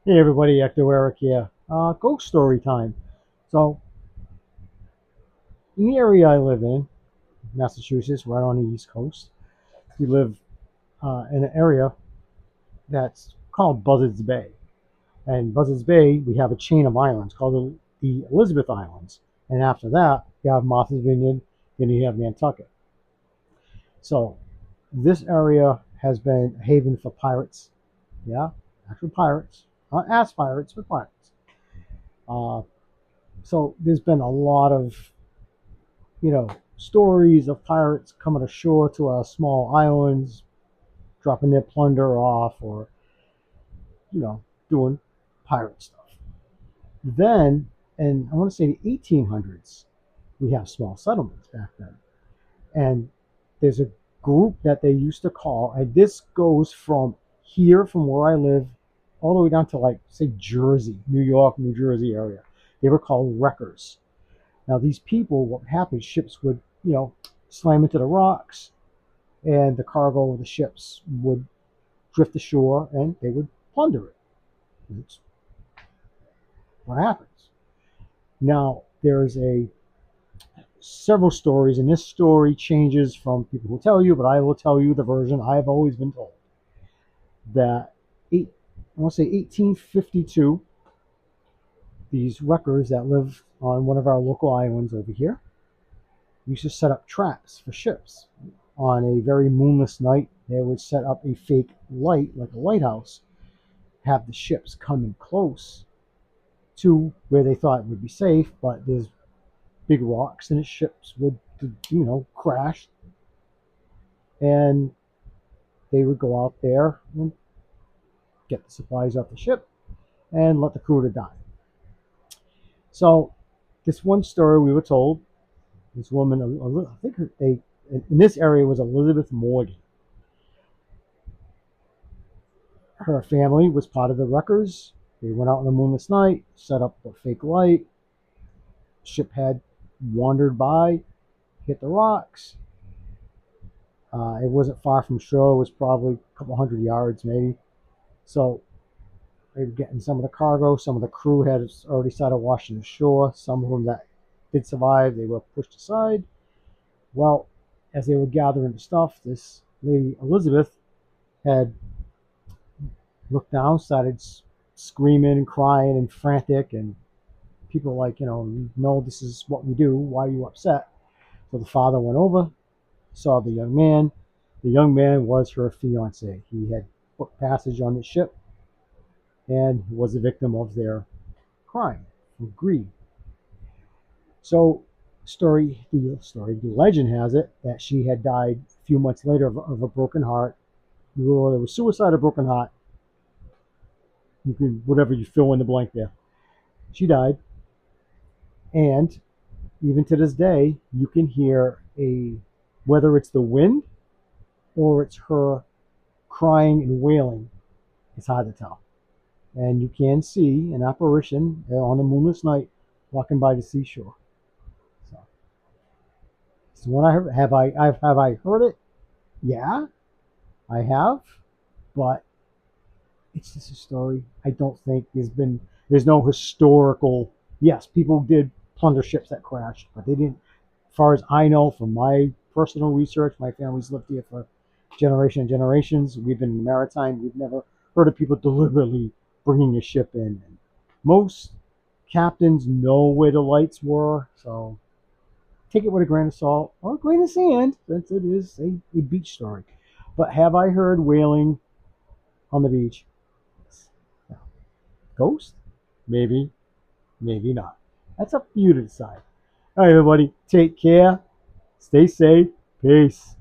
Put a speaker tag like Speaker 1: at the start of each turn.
Speaker 1: Hey everybody, Ecto Eric here. Ghost story time. So, in the area I live in, Massachusetts, right on the East Coast, we live in an area that's called Buzzards Bay. And Buzzards Bay, we have a chain of islands called the Elizabeth Islands. And after that, you have Martha's Vineyard, then you have Nantucket. So, this area has been a haven for pirates. Yeah, actual pirates. Not as pirates, but pirates. Uh, so, there's been a lot of stories of pirates coming ashore to our small islands, dropping their plunder off, or, doing pirate stuff. Then, in I want to say the 1800s, we have small settlements back then. And there's a group that they used to call, and this goes from here, from where I live, all the way down to, like, say, Jersey, New York, New Jersey area. They were called wreckers. Now, these people, what happened, ships would, slam into the rocks, and the cargo of the ships would drift ashore and they would plunder it. That's what happens. Now, there's a several stories, and this story changes from people who tell you, but I will tell you the version I've always been told. That I want to say 1852, these wreckers that live on one of our local islands over here used to set up traps for ships. On a very moonless night, they would set up a fake light, like a lighthouse, have the ships come in close to where they thought it would be safe, but there's big rocks and the ships would, crash, and they would go out there and get the supplies off the ship and let the crew to die. So, this one story we were told, this woman, I think in this area was Elizabeth Morgan. Her family was part of the wreckers. They went out on a moonless night, set up a fake light. Ship had wandered by, hit the rocks. It wasn't far from shore. It was probably a couple hundred yards, maybe. So they were getting some of the cargo. Some of the crew had already started washing ashore. Some of them that did survive, they were pushed aside. Well, as they were gathering the stuff, this lady Elizabeth had looked down, started screaming and crying and frantic, and people were like, no, this is what we do. Why are you upset? So the father went over, saw the young man. The young man was her fiance. He had booked passage on the ship and was a victim of their crime, of greed. So, the legend has it that she had died a few months later of a broken heart. Whether it was suicide or broken heart, you can whatever you fill in the blank there. She died, and even to this day, you can hear whether it's the wind or it's her crying and wailing. It's hard to tell. And you can see an apparition on a moonless night walking by the seashore. So, it's the one I heard. Have I heard it? Yeah, I have, but it's just a story. I don't think there's no historical. Yes, people did plunder ships that crashed, but they didn't. As far as I know, from my personal research, my family's lived here for generation and generations. We've been in the maritime. We've never heard of people deliberately bringing a ship in. And most captains know where the lights were, so take it with a grain of salt or a grain of sand, since it is a beach story. But have I heard wailing on the beach? No. Ghost? Maybe, maybe not. That's up to you to decide. All right, everybody, take care. Stay safe. Peace.